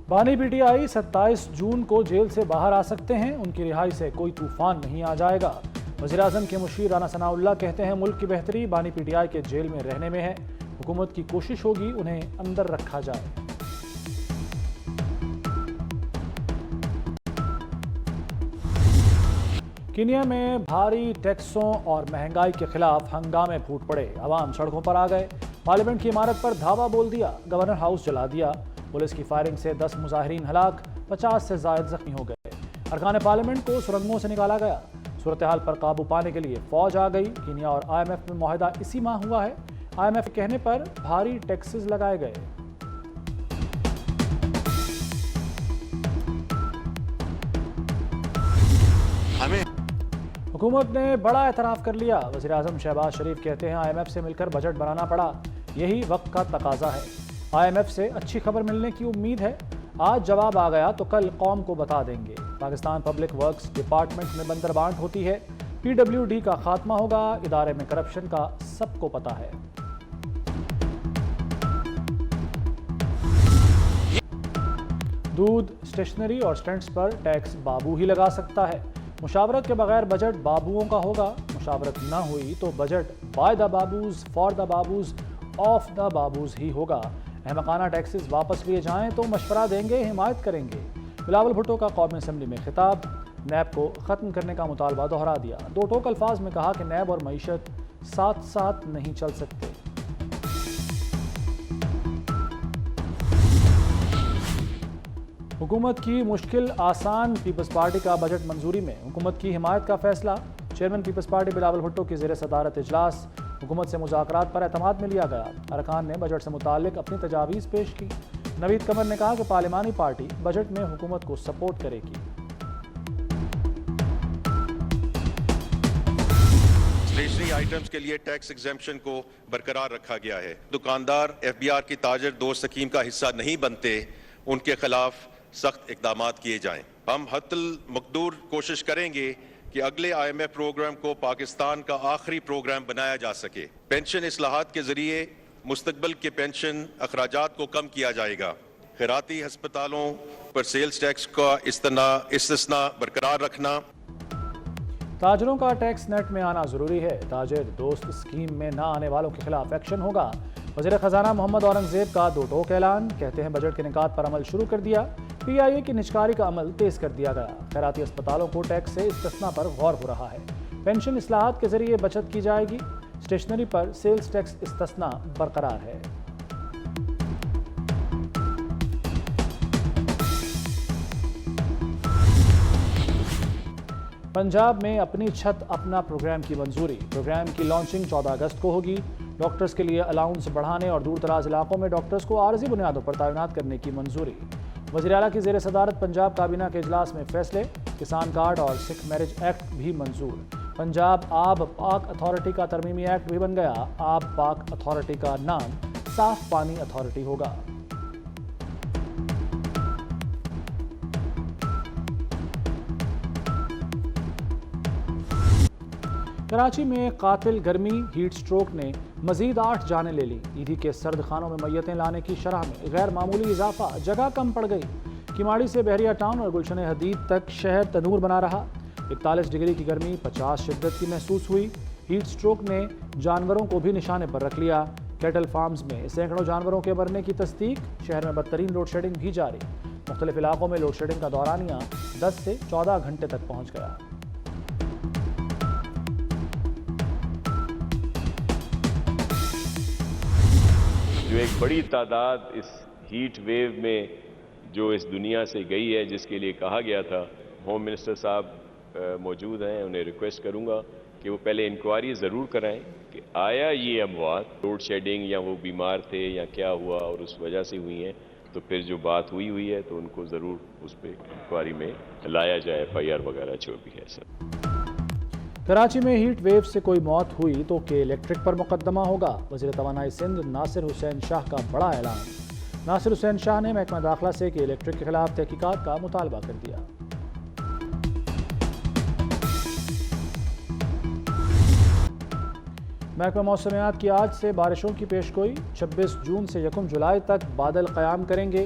بانی P T I 27 جون کو jail سے باہر آ سکتے ہیں، ان کی رہائی سے کوئی طوفان نہیں آ جائے گا۔ وزیراعظم کے مشیر رانا ثناء اللہ کہتے ہیں ملک کی بہتری بانی پی ٹی آئی کے جیل میں رہنے میں ہے، حکومت کی کوشش ہوگی انہیں اندر رکھا جائے۔ کینیا میں بھاری ٹیکسوں اور مہنگائی کے خلاف ہنگامے پھوٹ پڑے، عوام سڑکوں پر آ گئے، پارلیمنٹ کی عمارت پر دھاوا بول دیا، گورنر ہاؤس جلا دیا، پولیس کی فائرنگ سے 10 مظاہرین ہلاک، 50 سے زائد زخمی ہو گئے، ارکان پارلیمنٹ کو سرنگوں سے نکالا گیا۔ صورتحال پر قابو پانے کے لیے فوج آ گئی۔ کینیا اور آئی ایم ایف میں معاہدہ اسی ماہ ہوا ہے، آئی ایم ایف کے کہنے پر بھاری ٹیکسز لگائے گئے۔ حکومت نے بڑا اعتراف کر لیا، وزیراعظم شہباز شریف کہتے ہیں آئی ایم ایف سے مل کر بجٹ بنانا پڑا، یہی وقت کا تقاضا ہے۔ آئی ایم ایف سے اچھی خبر ملنے کی امید ہے، آج جواب آ گیا تو کل قوم کو بتا دیں گے۔ پاکستان پبلک ورکس ڈپارٹمنٹ میں بندر بانٹ ہوتی ہے، پی ڈبلیو ڈی کا خاتمہ ہوگا، ادارے میں کرپشن کا سب کو پتہ ہے۔ دودھ، اسٹیشنری اور سٹینٹس پر ٹیکس بابو ہی لگا سکتا ہے، مشاورت کے بغیر بجٹ بابوؤں کا ہوگا، مشاورت نہ ہوئی تو budget by the babus, for the babus, of the babus ہی ہوگا۔ احمقانہ ٹیکسز واپس لیے جائیں تو مشورہ دیں گے، حمایت کریں گے۔ بلاول بھٹو کا قومی اسمبلی میں خطاب، نیب کو ختم کرنے کا مطالبہ دہرا دیا، دو ٹوک الفاظ میں کہا کہ نیب اور معیشت ساتھ ساتھ نہیں چل سکتے۔ حکومت کی مشکل آسان، پیپلز پارٹی کا بجٹ منظوری میں حکومت کی حمایت کا فیصلہ، چیئرمین پیپلز پارٹی بلاول بھٹو کی زیر صدارت اجلاس، حکومت سے مذاکرات پر اعتماد میں لیا گیا، ارکان نے بجٹ سے متعلق اپنی تجاویز پیش کی۔ نوید قمر نے کہا کہ پارلیمانی پارٹی بجٹ میں حکومت کو سپورٹ کرے گی۔ اسٹیشنری آئٹمز کے لیے ٹیکس ایگزمپشن کو برقرار رکھا گیا ہے۔ دکاندار ایف بی آر کی تاجر دوست اسکیم کا حصہ نہیں بنتے، ان کے خلاف سخت اقدامات کیے جائیں۔ ہم حتی المقدور کوشش کریں گے کہ اگلے آئی ایم ایف پروگرام کو پاکستان کا آخری پروگرام بنایا جا سکے۔ پینشن اصلاحات کے ذریعے مستقبل کے پینشن اخراجات کو کم کیا جائے گا۔ خیراتی ہسپتالوں پر سیلز ٹیکس کا استثناء برقرار رکھنا۔ تاجروں کا ٹیکس نیٹ میں آنا ضروری ہے، تاجر دوست اسکیم میں نہ آنے والوں کے خلاف ایکشن ہوگا۔ وزیر خزانہ محمد اورنگزیب کا دو ٹوک اعلان، کہتے ہیں بجٹ کے نکات پر عمل شروع کر دیا، پی آئی اے کی نجکاری کا عمل تیز کر دیا گیا، خیراتی ہسپتالوں کو ٹیکس سے استثناء پر غور ہو رہا ہے، پینشن اصلاحات کے ذریعے بچت کی جائے گی، اسٹیشنری پر سیلز ٹیکس استثناء برقرار ہے۔ پنجاب میں اپنی چھت اپنا پروگرام کی منظوری، پروگرام کی لانچنگ 14 اگست کو ہوگی۔ ڈاکٹرز کے لیے الاؤنس بڑھانے اور دور دراز علاقوں میں ڈاکٹرز کو عارضی بنیادوں پر تعینات کرنے کی منظوری۔ وزیر اعلیٰ کی زیر صدارت پنجاب کابینہ کے اجلاس میں فیصلے، کسان کارڈ اور سکھ میرج ایکٹ بھی منظور۔ پنجاب آب پاک اتھارٹی کا ترمیمی ایکٹ بھی بن گیا، آب پاک اتھارٹی کا نام صاف پانی اتھارٹی ہوگا۔ کراچی میں قاتل گرمی ہیٹ سٹروک نے مزید 8 جانیں لے لی، ایدھی کے سرد خانوں میں میتیں لانے کی شرح میں غیر معمولی اضافہ، جگہ کم پڑ گئی۔ کیماڑی سے بحریہ ٹاؤن اور گلشن حدید تک شہر تنور بنا رہا، 41 ڈگری کی گرمی 50 شدت کی محسوس ہوئی۔ ہیٹ سٹروک نے جانوروں کو بھی نشانے پر رکھ لیا، کیٹل فارمز میں سینکڑوں جانوروں کے مرنے کی تصدیق، شہر میں بدترین لوڈ شیڈنگ بھی جاری، مختلف علاقوں میں لوڈ شیڈنگ کا دورانیہ 10 سے 14 گھنٹے تک پہنچ گیا۔ جو ایک بڑی تعداد اس ہیٹ ویو میں جو اس دنیا سے گئی ہے، جس کے لیے کہا گیا تھا، ہوم منسٹر صاحب موجود ہیں، انہیں ریکویسٹ کروں گا کہ وہ پہلے انکوائری ضرور کرائیں کہ آیا یہ اموات لوڈ شیڈنگ یا وہ بیمار تھے یا کیا ہوا اور اس وجہ سے ہوئی ہیں، تو پھر جو بات ہوئی ہے تو ان کو ضرور اس پہ انکوائری میں لایا جائے، ایف آئی آر وغیرہ جو بھی ہے سر۔ کراچی میں ہیٹ ویو سے کوئی موت ہوئی تو کہ الیکٹرک پر مقدمہ ہوگا، وزیر توانائی سندھ ناصر حسین شاہ کا بڑا اعلان۔ ناصر حسین شاہ نے محکمہ داخلہ سے کہ الیکٹرک کے خلاف تحقیقات کا مطالبہ کر دیا۔ محکمہ موسمیات کی آج سے بارشوں کی پیشگوئی، 26 جون سے 1 جولائی تک بادل قیام کریں گے،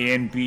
ANP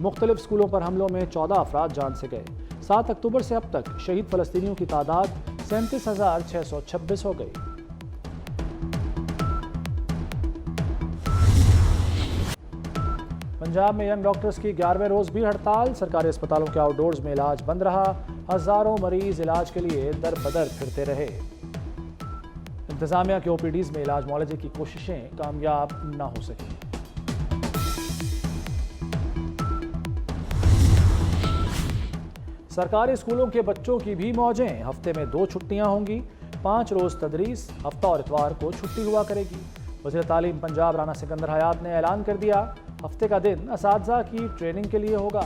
مختلف اسکولوں پر حملوں میں 14 افراد جان سے گئے۔ 7 اکتوبر سے اب تک شہید فلسطینیوں کی تعداد 37,626 ہو گئی۔ پنجاب میں ینگ ڈاکٹرز کی 11ویں روز بھی ہڑتال۔ سرکاری اسپتالوں کے آؤٹ ڈورز میں علاج بند رہا۔ ہزاروں مریض علاج کے لیے در بدر پھرتے رہے۔ انتظامیہ کے او پی ڈیز میں علاج معالجے کی کوششیں کامیاب نہ ہو سکیں۔ سرکاری اسکولوں کے بچوں کی بھی موجیں۔ ہفتے میں 2 چھٹیاں ہوں گی۔ 5 روز تدریس، ہفتہ اور اتوار کو چھٹی ہوا کرے گی۔ وزیر تعلیم پنجاب رانا سکندر حیات نے اعلان کر دیا، ہفتے کا دن اساتذہ کی ٹریننگ کے لیے ہوگا۔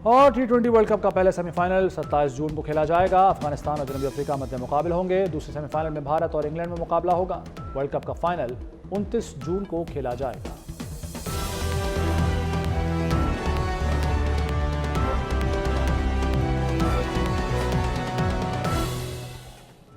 اور T20 ورلڈ کپ کا پہلے سیمی فائنل 27 جون کو کھیلا جائے گا۔ افغانستان اور جنوبی افریقہ مد مقابل ہوں گے۔ دوسرے سیمی فائنل میں بھارت اور انگلینڈ میں مقابلہ ہوگا۔ ورلڈ کپ کا فائنل 29 جون کو کھیلا جائے گا۔